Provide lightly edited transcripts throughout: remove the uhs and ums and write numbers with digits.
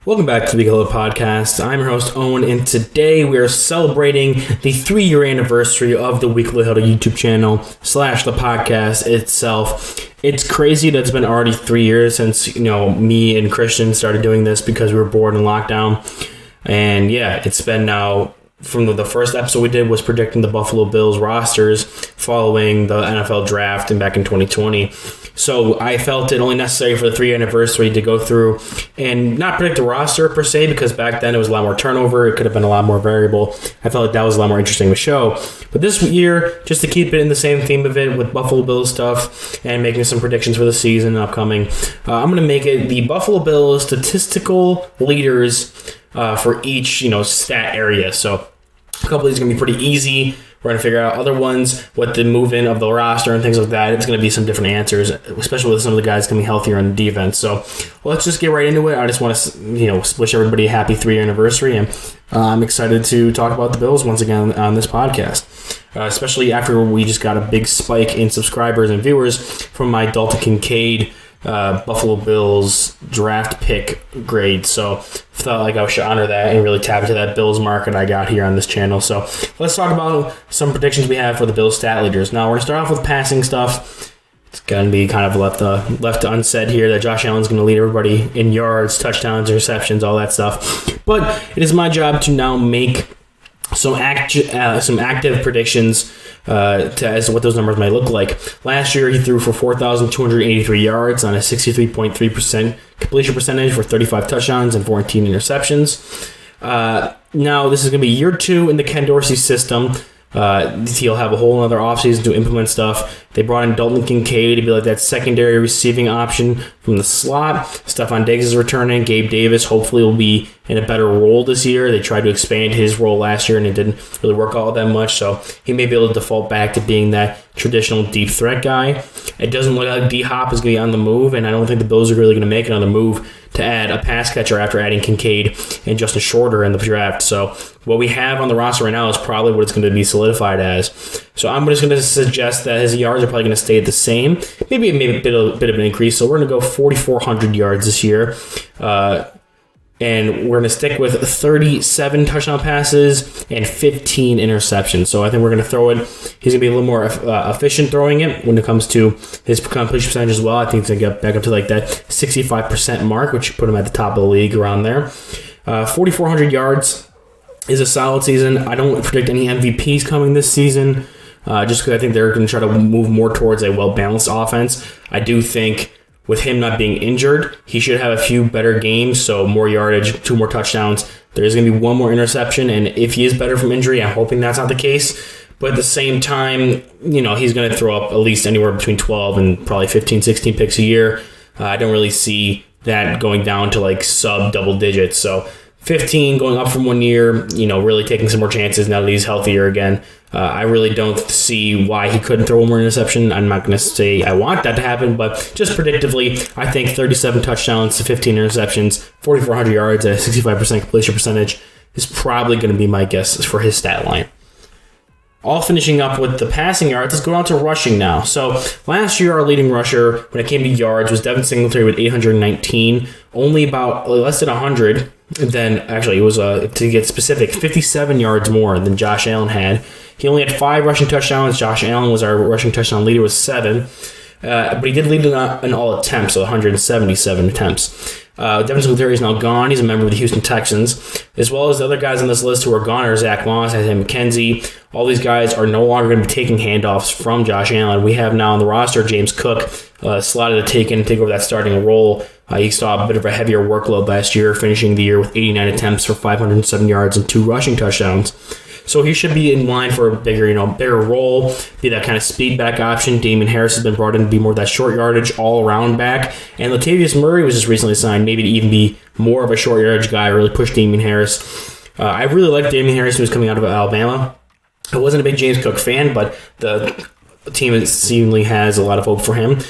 Welcome back to the Weekly Huddle podcast. I'm your host, Owen, and today we are celebrating the 3-year anniversary of the Weekly Huddle YouTube channel / the podcast itself. It's crazy that it's been already 3 years since, me and Christian started doing this because we were bored in lockdown. And yeah, it's been now, from the first episode we did was predicting the Buffalo Bills rosters following the NFL draft and back in 2020. So I felt it only necessary for the 3-year anniversary to go through and not predict the roster per se, because back then it was a lot more turnover. It could have been a lot more variable. I felt like that was a lot more interesting of a show. But this year, just to keep it in the same theme of it with Buffalo Bills stuff and making some predictions for the season upcoming, I'm going to make it the Buffalo Bills statistical leaders for each stat area. So a couple of these are going to be pretty easy. We're going to figure out other ones, what the movement of the roster and things like that. It's going to be some different answers, especially with some of the guys going to be healthier on the defense. So let's just get right into it. I just want to wish everybody a happy 3-year anniversary, and I'm excited to talk about the Bills once again on this podcast, especially after we just got a big spike in subscribers and viewers from my Dalton Kincaid Buffalo Bills draft pick grade. So felt like I should honor that and really tap into that Bills market I got here on this channel. So let's talk about some predictions we have for the Bills stat leaders. Now we're going to start off with passing stuff. It's going to be kind of left unsaid here that Josh Allen's going to lead everybody in yards, touchdowns, receptions, all that stuff. But it is my job to now make some active predictions as to what those numbers might look like. Last year, he threw for 4,283 yards on a 63.3% completion percentage for 35 touchdowns and 14 interceptions. Now, this is going to be year 2 in the Ken Dorsey system. He'll have a whole other offseason to implement stuff. They brought in Dalton Kincaid to be like that secondary receiving option from the slot. Stephon Diggs is returning. Gabe Davis hopefully will be in a better role this year. They tried to expand his role last year and it didn't really work out that much, so he may be able to default back to being that traditional deep threat guy. It doesn't look like D-Hop is going to be on the move, and I don't think the Bills are really going to make another move to add a pass catcher after adding Kincaid and Justin Shorter in the draft. So what we have on the roster right now is probably what it's going to be solidified as. So I'm just going to suggest that his yards are probably going to stay the same, maybe a bit of an increase. So we're going to go 4,400 yards this year. And we're going to stick with 37 touchdown passes and 15 interceptions. So I think we're going to throw it. He's going to be a little more efficient throwing it when it comes to his completion percentage as well. I think he's going to get back up to like that 65% mark, which put him at the top of the league around there. 4,400 yards is a solid season. I don't predict any MVPs coming this season, just because I think they're going to try to move more towards a well-balanced offense. I do think with him not being injured, he should have a few better games, so more yardage, 2 more touchdowns. There's going to be 1 more interception, and if he is better from injury, I'm hoping that's not the case. But at the same time, he's going to throw up at least anywhere between 12 and probably 15, 16 picks a year. I don't really see that going down to like sub double digits. So 15 going up from 1 year, really taking some more chances now that he's healthier again. I really don't see why he couldn't throw 1 more interception. I'm not going to say I want that to happen, but just predictively, I think 37 touchdowns to 15 interceptions, 4,400 yards at a 65% completion percentage is probably going to be my guess for his stat line. All finishing up with the passing yards, let's go on to rushing now. So last year, our leading rusher, when it came to yards, was Devin Singletary with 819, only about less than 100. Then, actually, it was, to get specific, 57 yards more than Josh Allen had. He only had 5 rushing touchdowns. Josh Allen was our rushing touchdown leader with 7. But he did lead in all attempts, so 177 attempts. Devin Singletary is now gone. He's a member of the Houston Texans. As well as the other guys on this list who are gone are Zach Moss, Isaiah McKenzie. All these guys are no longer going to be taking handoffs from Josh Allen. We have now on the roster James Cook slotted to take over that starting role. He saw a bit of a heavier workload last year, finishing the year with 89 attempts for 507 yards and 2 rushing touchdowns. So he should be in line for a bigger role, be that kind of speed back option. Damien Harris has been brought in to be more of that short yardage all-around back. And Latavius Murray was just recently signed, maybe to even be more of a short yardage guy, really push Damien Harris. I really liked Damien Harris when he was coming out of Alabama. I wasn't a big James Cook fan, but the team seemingly has a lot of hope for him.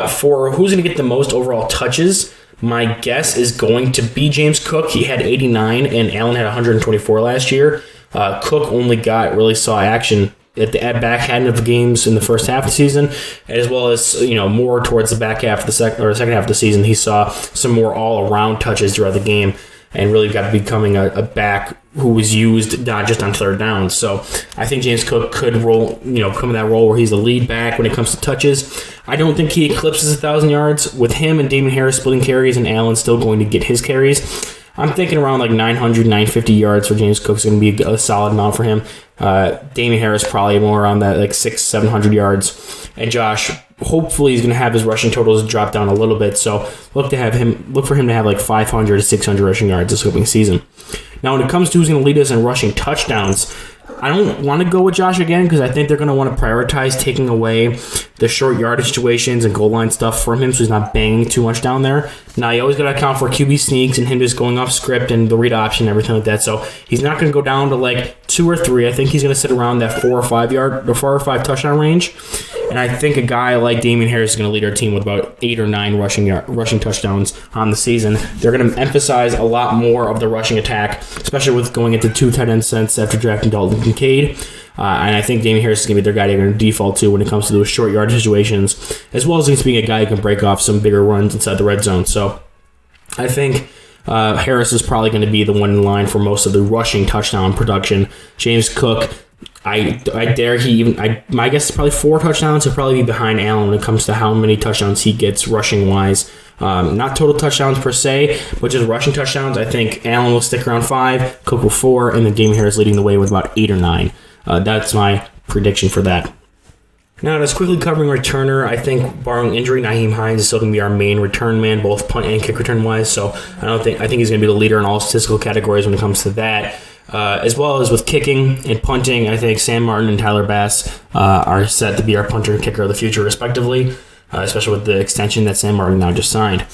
For who's going to get the most overall touches, my guess is going to be James Cook. He had 89, and Allen had 124 last year. Cook only really saw action at back end of the games in the first half of the season, as well as more towards the back half of the second half of the season. He saw some more all around touches throughout the game, and really got to becoming a back who was used not just on third down. So I think James Cook could come in that role where he's the lead back when it comes to touches. I don't think he eclipses 1,000 yards. With him and Damien Harris splitting carries and Allen still going to get his carries, I'm thinking around like 900, 950 yards for James Cook is going to be a solid amount for him. Damien Harris probably more around that like 600, 700 yards. And Josh, hopefully he's going to have his rushing totals drop down a little bit. So look for him to have like 500 to 600 rushing yards this coming season. Now, when it comes to who's going to lead us in rushing touchdowns, I don't want to go with Josh again because I think they're going to want to prioritize taking away the short yardage situations and goal line stuff from him so he's not banging too much down there. Now, you always got to account for QB sneaks and him just going off script and the read option and everything like that. So he's not going to go down to like 2 or 3. I think he's going to sit around that 4 or 5 touchdown range. And I think a guy like Damien Harris is going to lead our team with about 8 or 9 rushing touchdowns on the season. They're going to emphasize a lot more of the rushing attack, especially with going into 2 tight end sets after drafting Dalton Kincaid. And I think Damien Harris is going to be their guy they're going to default to when it comes to those short yardage situations, as well as he's being a guy who can break off some bigger runs inside the red zone. So I think Harris is probably going to be the one in line for most of the rushing touchdown production. James Cook, my guess is probably 4 touchdowns. He'll probably be behind Allen when it comes to how many touchdowns he gets rushing wise. Not total touchdowns per se, but just rushing touchdowns. I think Allen will stick around 5, Cook will 4, and then Damien Harris leading the way with about 8 or 9. That's my prediction for that. Now, just quickly covering returner, I think barring injury, Nyheim Hines is still going to be our main return man, both punt and kick return wise. So I think he's going to be the leader in all statistical categories when it comes to that. As well as with kicking and punting, I think Sam Martin and Tyler Bass are set to be our punter and kicker of the future, respectively, especially with the extension that Sam Martin now just signed.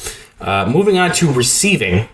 Moving on to receiving.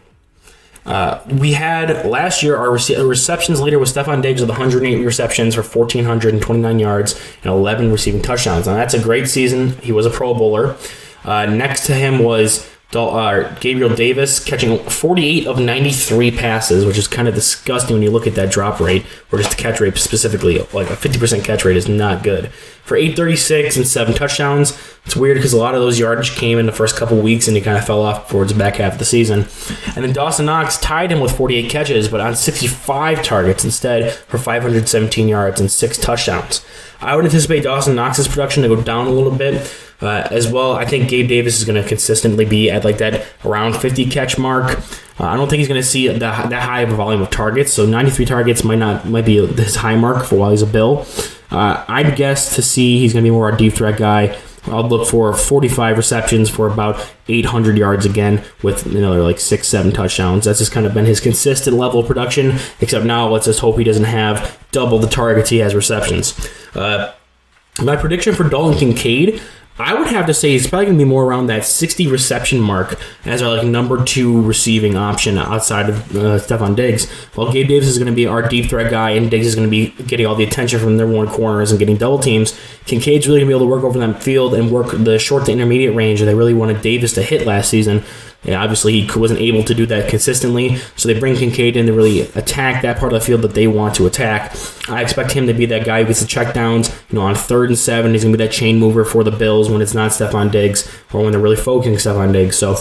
We had last year our receptions leader was Stefon Diggs with 108 receptions for 1,429 yards and 11 receiving touchdowns. Now that's a great season. He was a Pro Bowler. Next to him was Gabriel Davis catching 48 of 93 passes, which is kind of disgusting when you look at that drop rate, or just the catch rate specifically. Like a 50% catch rate is not good. For 836 and 7 touchdowns. It's weird because a lot of those yardage came in the first couple weeks and he kind of fell off towards the back half of the season. And then Dawson Knox tied him with 48 catches, but on 65 targets instead for 517 yards and 6 touchdowns. I would anticipate Dawson Knox's production to go down a little bit. As well, I think Gabe Davis is going to consistently be at like that around 50 catch mark. I don't think he's going to see that high of a volume of targets, so 93 targets might be his high mark for while he's a Bill. I'd guess to see he's going to be more a deep threat guy. I'll look for 45 receptions for about 800 yards again with another like 6-7 touchdowns. That's just kind of been his consistent level of production, except now let's just hope he doesn't have double the targets he has receptions. My prediction for Dalton Kincaid, I would have to say he's probably going to be more around that 60 reception mark as our like number 2 receiving option outside of Stefon Diggs. While Gabe Davis is going to be our deep threat guy and Diggs is going to be getting all the attention from their one corners and getting double teams, Kincaid's really going to be able to work over that field and work the short to intermediate range that they really wanted Davis to hit last season. And obviously, he wasn't able to do that consistently, so they bring Kincaid in to really attack that part of the field that they want to attack. I expect him to be that guy who gets the checkdowns. On 3rd and 7, he's going to be that chain mover for the Bills when it's not Stefon Diggs or when they're really focusing Stefon Diggs. So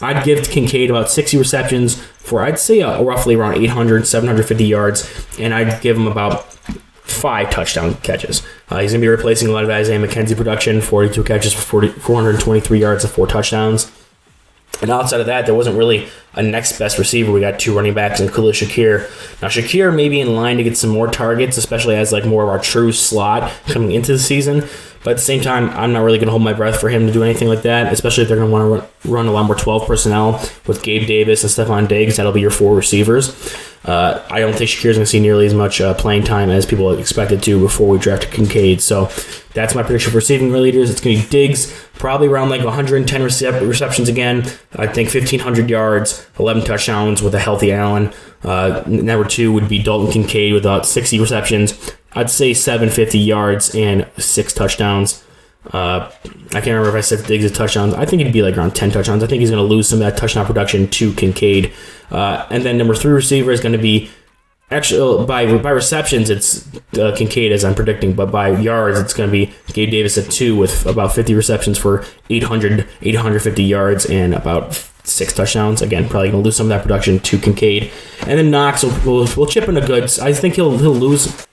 I'd give Kincaid about 60 receptions for, I'd say, roughly around 800, 750 yards, and I'd give him about 5 touchdown catches. He's going to be replacing a lot of Isaiah McKenzie production, 42 catches for 423 yards and 4 touchdowns. And outside of that, there wasn't really a next best receiver. We got 2 running backs and Khalil Shakir. Now, Shakir may be in line to get some more targets, especially as like more of our true slot coming into the season. But at the same time, I'm not really going to hold my breath for him to do anything like that, especially if they're going to want to run a lot more 12 personnel with Gabe Davis and Stefon Diggs. That'll be your 4 receivers. I don't think Shakir's going to see nearly as much playing time as people expected to before we drafted Kincaid. So that's my prediction for receiving leaders. It's going to be Diggs, probably around like 110 receptions again. I think 1,500 yards, 11 touchdowns with a healthy Allen. Number 2 would be Dalton Kincaid with about 60 receptions. I'd say 750 yards and 6 touchdowns. I can't remember if I said Diggs a touchdowns. I think it'd be like around 10 touchdowns. I think he's going to lose some of that touchdown production to Kincaid. And then number 3 receiver is going to be Actually, by receptions, it's Kincaid as I'm predicting, but by yards, it's going to be Gabe Davis at 2 with about 50 receptions for 850 yards and about 6 touchdowns. Again, probably going to lose some of that production to Kincaid. And then Knox will chip in a good. I think he'll lose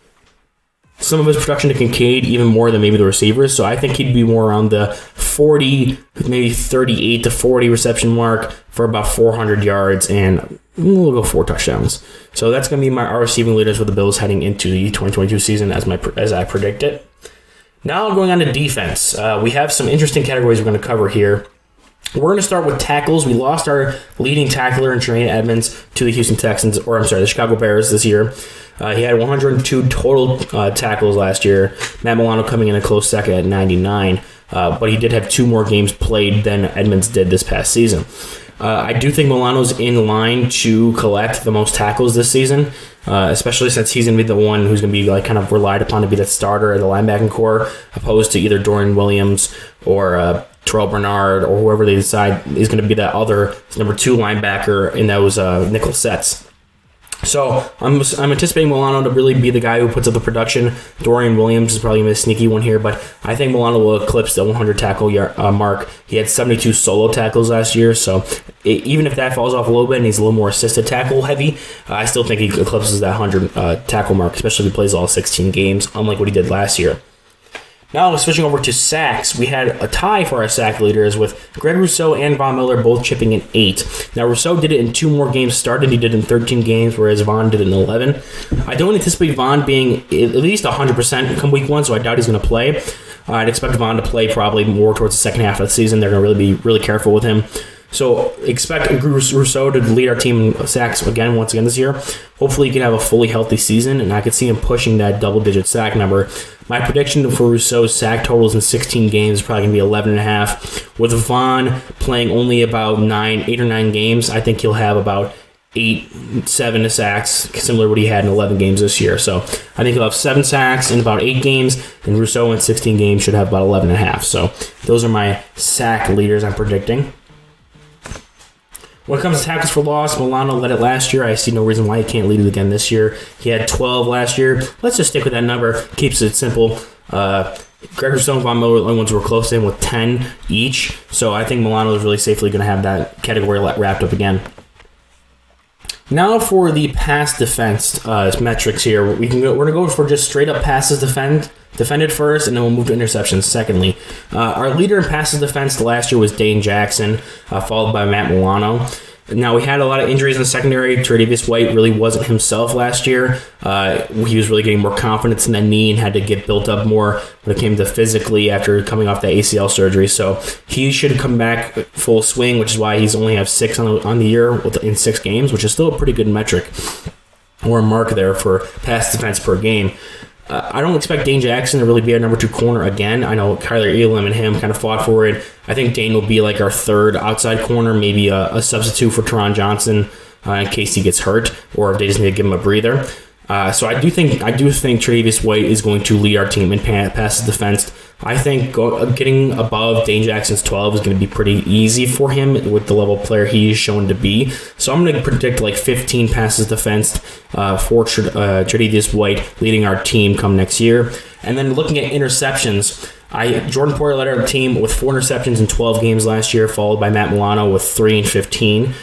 some of his production to Kincaid even more than maybe the receivers. So I think he'd be more around the 40, maybe 38 to 40 reception mark for about 400 yards and we'll go 4 touchdowns. So that's going to be our receiving leaders for the Bills heading into the 2022 season as I predicted. Now going on to defense. We have some interesting categories we're going to cover here. We're going to start with tackles. We lost our leading tackler in Tremaine Edmonds to the the Chicago Bears this year. He had 102 total tackles last year. Matt Milano coming in a close second at 99. But he did have 2 more games played than Edmonds did this past season. I do think Milano's in line to collect the most tackles this season, especially since he's going to be the one who's going to be kind of relied upon to be that starter in the linebacking core, opposed to either Dorian Williams or Terrell Bernard or whoever they decide is going to be that other number 2 linebacker in those nickel sets. So I'm anticipating Milano to really be the guy who puts up the production. Dorian Williams is probably going to be a sneaky one here, but I think Milano will eclipse the 100 tackle mark. He had 72 solo tackles last year, so even if that falls off a little bit and he's a little more assisted tackle heavy, I still think he eclipses that 100 tackle mark, especially if he plays all 16 games, unlike what he did last year. Now, switching over to sacks, we had a tie for our sack leaders with Greg Rousseau and Von Miller both chipping in 8. Now, Rousseau did it in 2 more games started. He did it in 13 games, whereas Von did it in 11. I don't anticipate Von being at least 100% come week 1, so I doubt he's going to play. I'd expect Von to play probably more towards the second half of the season. They're going to really be really careful with him. So expect Rousseau to lead our team in sacks once again this year. Hopefully he can have a fully healthy season, and I could see him pushing that double-digit sack number. My prediction for Rousseau's sack totals in 16 games is probably going to be 11.5. With Von playing only about 8 or 9 games, I think he'll have about 7 sacks, similar to what he had in 11 games this year. So I think he'll have 7 sacks in about 8 games, and Rousseau in 16 games should have about 11.5. So those are my sack leaders I'm predicting. When it comes to tackles for loss, Milano led it last year. I see no reason why he can't lead it again this year. He had 12 last year. Let's just stick with that number. Keeps it simple. Greg Rousseau and Von Miller are the only ones who were close to him with 10 each. So I think Milano is really safely going to have that category wrapped up again. Now for the pass defense metrics here. We're going to go for just straight up passes defended first, and then we'll move to interceptions secondly. Our leader in passes defense last year was Dane Jackson, followed by Matt Milano. Now, we had a lot of injuries in the secondary. Tre'Davious White really wasn't himself last year. He was really getting more confidence in that knee and had to get built up more when it came to physically after coming off that ACL surgery. So he should come back full swing, which is why he's only have 6 on the year in 6 games, which is still a pretty good metric or a mark there for pass defense per game. I don't expect Dane Jackson to really be our number 2 corner again. I know Kyler Elam and him kind of fought for it. I think Dane will be like our 3rd outside corner, maybe a substitute for Teron Johnson in case he gets hurt or if they just need to give him a breather. So I do think Tre'Davious White is going to lead our team in passes defense. I think getting above Dane Jackson's 12 is going to be pretty easy for him with the level of player he's shown to be. So I'm going to predict like 15 passes defense for Tre'Davious White leading our team come next year. And then looking at interceptions, Jordan Poyer led our team with 4 interceptions in 12 games last year, followed by Matt Milano with 3 and 15.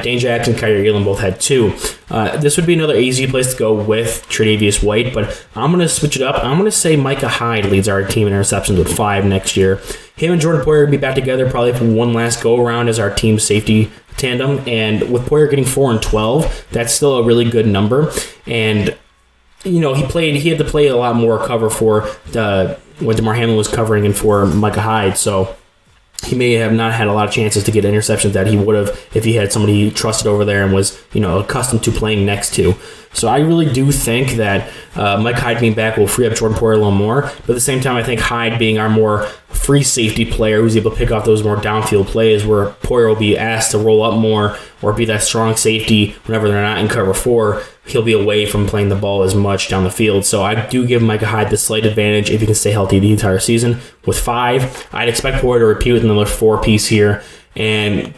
Dane Jackson and Kyler Elam both had 2. This would be another easy place to go with Tre'Davious White, but I'm going to switch it up. I'm going to say Micah Hyde leads our team in interceptions with 5 next year. Him and Jordan Poyer will be back together probably for one last go-around as our team safety tandem, and with Poyer getting 4 and 12, that's still a really good number. And he had to play a lot more cover for when DeMar Hamlin was covering and for Micah Hyde, so he may have not had a lot of chances to get interceptions that he would have if he had somebody he trusted over there and was, accustomed to playing next to. So I really do think that Mike Hyde being back will free up Jordan Poyer a little more. But at the same time, I think Hyde being our more free safety player who's able to pick off those more downfield plays where Poyer will be asked to roll up more or be that strong safety whenever they're not in cover 4, he'll be away from playing the ball as much down the field. So I do give Micah Hyde the slight advantage if he can stay healthy the entire season. With 5, I'd expect Poyer to repeat with another 4 piece here. And,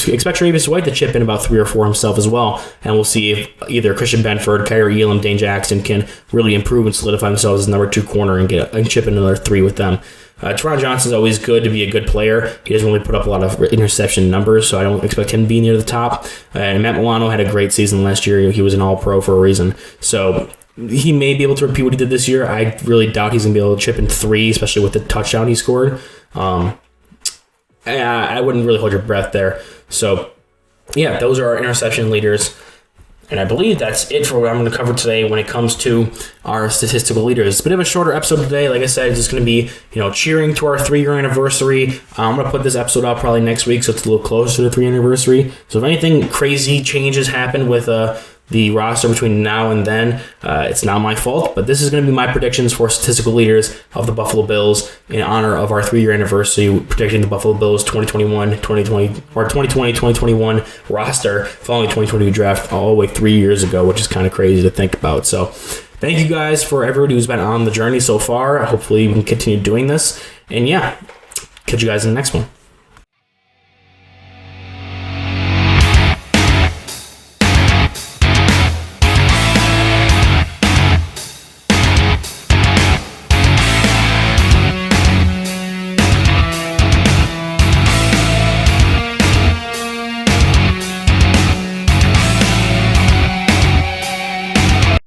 expect Travis White to chip in about 3 or 4 himself as well. And we'll see if either Christian Benford, Kyrie Elam, Dane Jackson can really improve and solidify themselves as number 2 corner and chip in another 3 with them. Teron Johnson's always good to be a good player. He doesn't really put up a lot of interception numbers, so I don't expect him to be near the top. And Matt Milano had a great season last year. He was an all-pro for a reason. So he may be able to repeat what he did this year. I really doubt he's going to be able to chip in 3, especially with the touchdown he scored. I wouldn't really hold your breath there. So, yeah, those are our interception leaders. And I believe that's it for what I'm going to cover today when it comes to our statistical leaders. It's a bit of a shorter episode today. Like I said, it's just going to be, cheering to our 3-year anniversary. I'm going to put this episode out probably next week, so it's a little closer to the 3-year anniversary. So if anything crazy changes happen with the roster between now and then, it's not my fault, but this is going to be my predictions for statistical leaders of the Buffalo Bills in honor of our 3-year anniversary, predicting the Buffalo Bills 2020-2021 roster following the 2022 draft all the way 3 years ago, which is kind of crazy to think about. So thank you guys for everybody who's been on the journey so far. Hopefully we can continue doing this. And yeah, catch you guys in the next one.